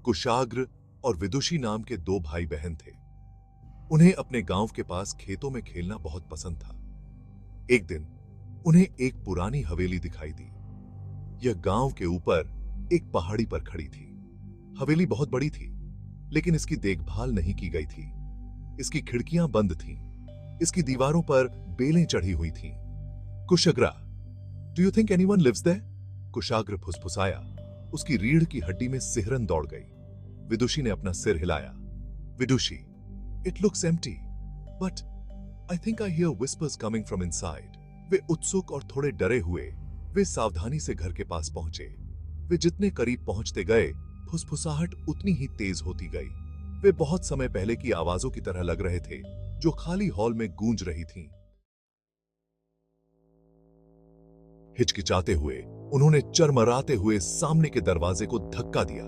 कुशाग्र और विदुषी नाम के दो भाई बहन थे। उन्हें अपने गांव के पास खेतों में खेलना बहुत पसंद था। एक दिन उन्हें एक पुरानी हवेली दिखाई दी। यह गांव के ऊपर एक पहाड़ी पर खड़ी थी। हवेली बहुत बड़ी थी, लेकिन इसकी देखभाल नहीं की गई थी। इसकी खिड़कियां बंद थीं। इसकी दीवारों पर बेलें चढ़ी हुई थीं। Kushagra, do you think anyone lives there? Kushagra फुसफुसाया। उसकी रीढ़ की हड्डी में सिहरन दौड़ गई। विदुषी ने अपना सिर हिलाया। Vidushi, it looks empty, but I think I hear whispers coming from inside. वे उत्सुक और थोड़े डरे हुए वे सावधानी से घर के पास पहुंचे। वे जितने करीब पहुंचते गए, फुसफुसाहट उतनी ही तेज होती गई। वे बहुत समय पहले की आवाजों की तरह लग रहे थे, जो खाली हॉल में गूंज रही थीं। हिचकिचाते हुए उन्होंने चरमराते हुए सामने के दरवाजे को धक्का दिया।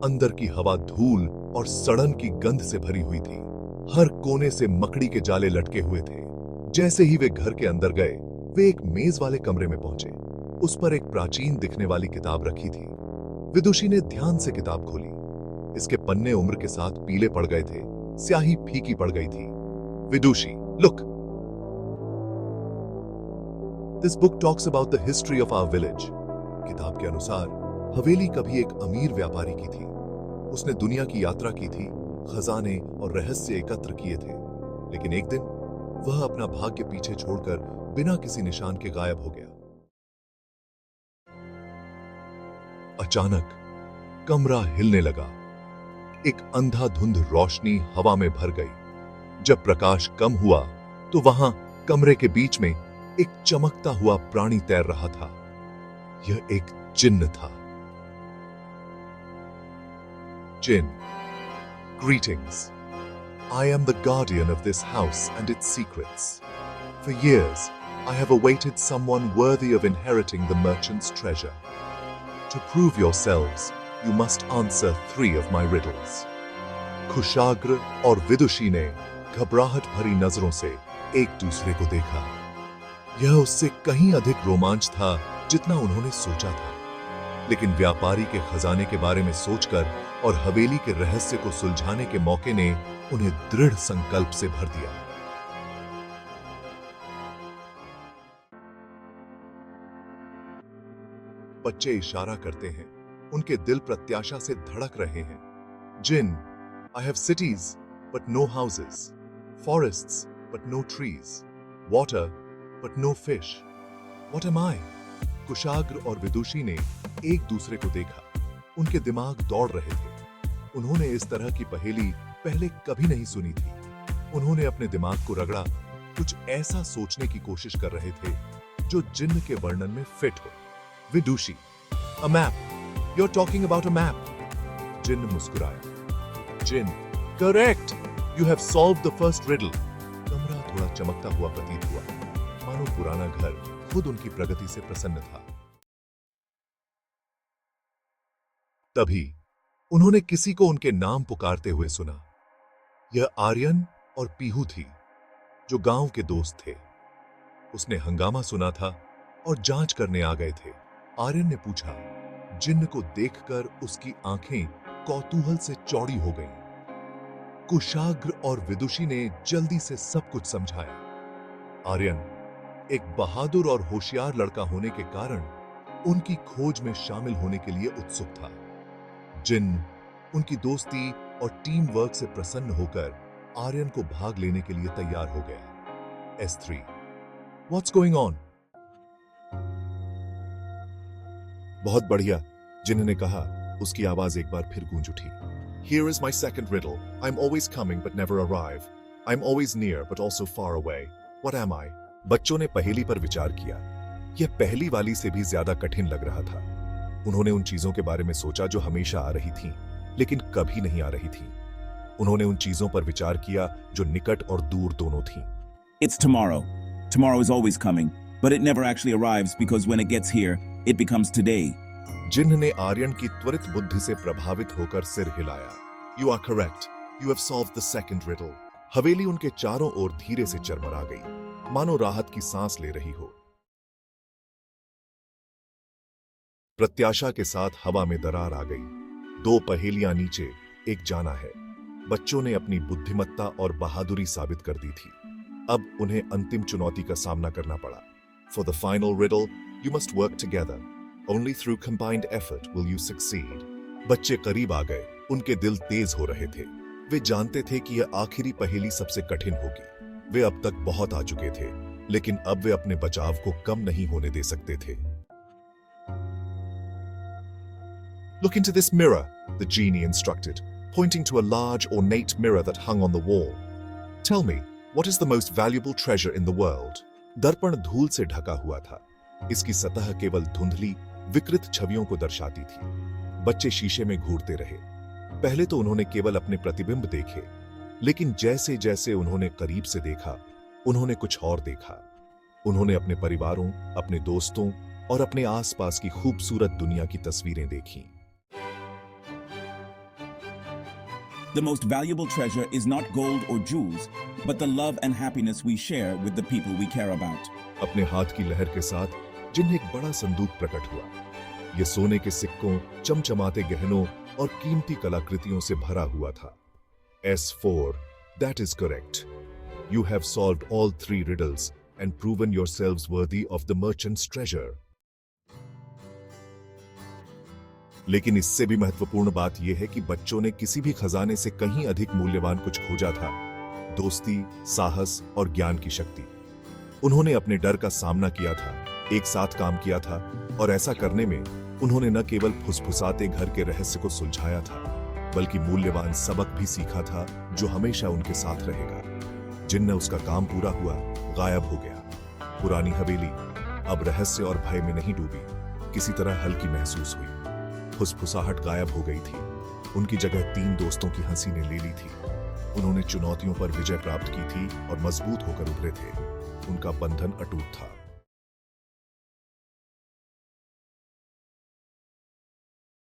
अंदर की हवा धूल और सड़न की गंध से भरी हुई थी। हर कोने से मकड़ी के जाले लटके हुए थे। जैसे ही वे घर के अंदर गए, वे एक मेज वाले कमरे में पहुंचे। उस पर एक प्राचीन दिखने वाली किताब रखी थी। विदुषी ने ध्यान से किताब खोली। इसके पन्ने उम्र के साथ पीले पड़ गए थे, स्याही फीकी पड़ गई थी। Vidushi, look, this book talks about the history of our village. किताब के अनुसार हवेली कभी एक अमीर व्यापारी की थी। उसने दुनिया की यात्रा की थी, खजाने और रहस्य एकत्र किए थे। लेकिन एक दिन वह अपना भाग्य पीछे छोड़कर बिना किसी निशान के गायब हो गया। अचानक कमरा हिलने लगा। एक अंधाधुंध रोशनी हवा में भर गई। जब प्रकाश कम हुआ तो वहां कमरे के बीच में एक चमकता हुआ प्राणी तैर रहा था। यह एक जिन्न था। जिन्न, greetings. I am the guardian of this house and its secrets. For years, I have awaited someone worthy of inheriting the merchant's treasure. To prove yourselves, you must answer 3 of my riddles. कुशाग्र और विदुषी ने घबराहट भरी नजरों से एक दूसरे को देखा। यह उससे कहीं अधिक रोमांच था जितना उन्होंने सोचा था। लेकिन व्यापारी के खजाने के बारे में सोचकर और हवेली के रहस्य को सुलझाने के मौके ने उन्हें दृढ़ संकल्प से भर दिया। बच्चे इशारा करते हैं, उनके दिल प्रत्याशा से धड़क रहे हैं। जिन, I have cities but no houses, forests but no trees, water but no fish. What am I? कुशाग्र और विदुषी ने एक दूसरे को देखा। उनके दिमाग दौड़ रहे थे। उन्होंने इस तरह की पहेली पहले कभी नहीं सुनी थी। उन्होंने अपने दिमाग को रगड़ा। कुछ ऐसा सोचने की कोशिश कर रहे थे जो जिन्न के वर्णन में फिट हो। विदुषी, a map. You're talking about a map. जिन्न मुस्कुराया। जिन्न, correct. You have solved the first riddle. कमरा थोड़ा चमकता हुआ प्रतीत हुआ, मानो पुराना घर खुद उनकी प्रगति से प्रसन्न था। तभी उन्होंने किसी को उनके नाम पुकारते हुए सुना। यह आर्यन और पीहू थी, जो गांव के दोस्त थे। उसने हंगामा सुना था और जांच करने आ गए थे। आर्यन ने पूछा। जिन्न को देखकर उसकी आंखें कौतूहल से चौड़ी हो गईं। कुशाग्र और विदुषी ने जल्दी से सब कुछ समझाया। आर्यन एक बहादुर और होशियार लड़का होने के कारण उनकी खोज में शामिल होने के लिए उत्सुक था। जिन्न उनकी दोस्ती और टीम वर्क से प्रसन्न होकर आर्यन को भाग लेने के लिए तैयार हो गया। S3, What's going on? बहुत बढ़िया, जिन्न ने कहा। उसकी आवाज एक बार फिर गूंज उठी। Here is my second riddle. I'm always coming but never arrive. I'm always near but also far away. What am I? बच्चों ने पहेली पर विचार किया। यह पहली वाली से भी ज्यादा कठिन लग रहा था। उन्होंने उन चीजों के बारे में सोचा जो हमेशा आ रही थीं, लेकिन कभी नहीं आ रही थीं। उन्होंने उन चीजों पर विचार किया जो निकट और दूर दोनों थीं। It's tomorrow. Tomorrow is always coming, but it never actually arrives because when it gets here, it becomes today. जिन्न ने आर्यन की त्वरित बुद्धि से प्रभावित होकर सिर हिलाया। You are correct. You have solved the second riddle. हवेली उनके चारों ओर धीरे से चरमरा गई, मानो राहत की सांस ले रही हो। प्रत्याशा के साथ हवा में दरार आ गई। दो पहेलियां नीचे एक जाना है। बच्चों ने अपनी बुद्धिमत्ता और बहादुरी साबित कर दी थी। अब उन्हें अंतिम चुनौती का सामना करना पड़ा। For the final riddle, you must work together. Only through combined effort will you succeed. बच्चे करीब आ गए, उनके दिल तेज हो रहे थे। वे जानते थे कि यह आखिरी पहेली सबसे कठिन होगी। वे अब तक बहुत आ चुके थे, लेकिन अब वे अपने बचाव को कम नहीं होने दे सकते थे। Look into this mirror, the genie instructed, pointing to a large ornate mirror that hung on the wall. Tell me, what is the most valuable treasure in the world? दर्पण धूल से ढका हुआ था। इसकी सतह केवल धुंधली, विकृत छवियों को दर्शाती थी। बच्चे शीशे में घूरते रहे। पहले तो उन्होंने केवल अपने प्रतिबिंब देखे, लेकिन जैसे जैसे उन्होंने करीब से देखा, उन्होंने कुछ और देखा। उन्होंने अपने परिवारों, अपने दोस्तों और अपने आसपास की खूबसूरत दुनिया की तस्वीरें देखीं। The most valuable treasure is not gold or jewels, but the love and happiness we share with the people we care about. अपने हाथ की लहर के साथ जिन्हें एक बड़ा संदूक प्रकट हुआ। यह सोने के सिक्कों, चमचमाते गहनों और कीमती कलाकृतियों से भरा हुआ था। S4, that is correct. You have solved all 3 riddles and proven yourselves worthy of the merchant's treasure. लेकिन इससे भी महत्वपूर्ण बात यह है कि बच्चों ने किसी भी खजाने से कहीं अधिक मूल्यवान कुछ खोजा था। दोस्ती, साहस और ज्ञान की शक्ति। उन्होंने अपने डर का सामना किया था, एक साथ काम किया था, और ऐसा करने में उन्होंने न केवल फुसफुसाते घर के रहस्य को सुलझाया था, बल्कि मूल्यवान सबक भी सीखा था जो हमेशा उनके साथ रहेगा। जिन्न उसका काम पूरा हुआ, गायब हो गया। पुरानी हवेली अब रहस्य और भय में नहीं डूबी, किसी तरह हल्की महसूस हुई। फुसफुसाहट गायब हो गई थी। उनकी जगह 3 दोस्तों की हंसी ने ले ली थी। उन्होंने चुनौतियों पर विजय प्राप्त की थी और मजबूत होकर उभरे थे। उनका बंधन अटूट था।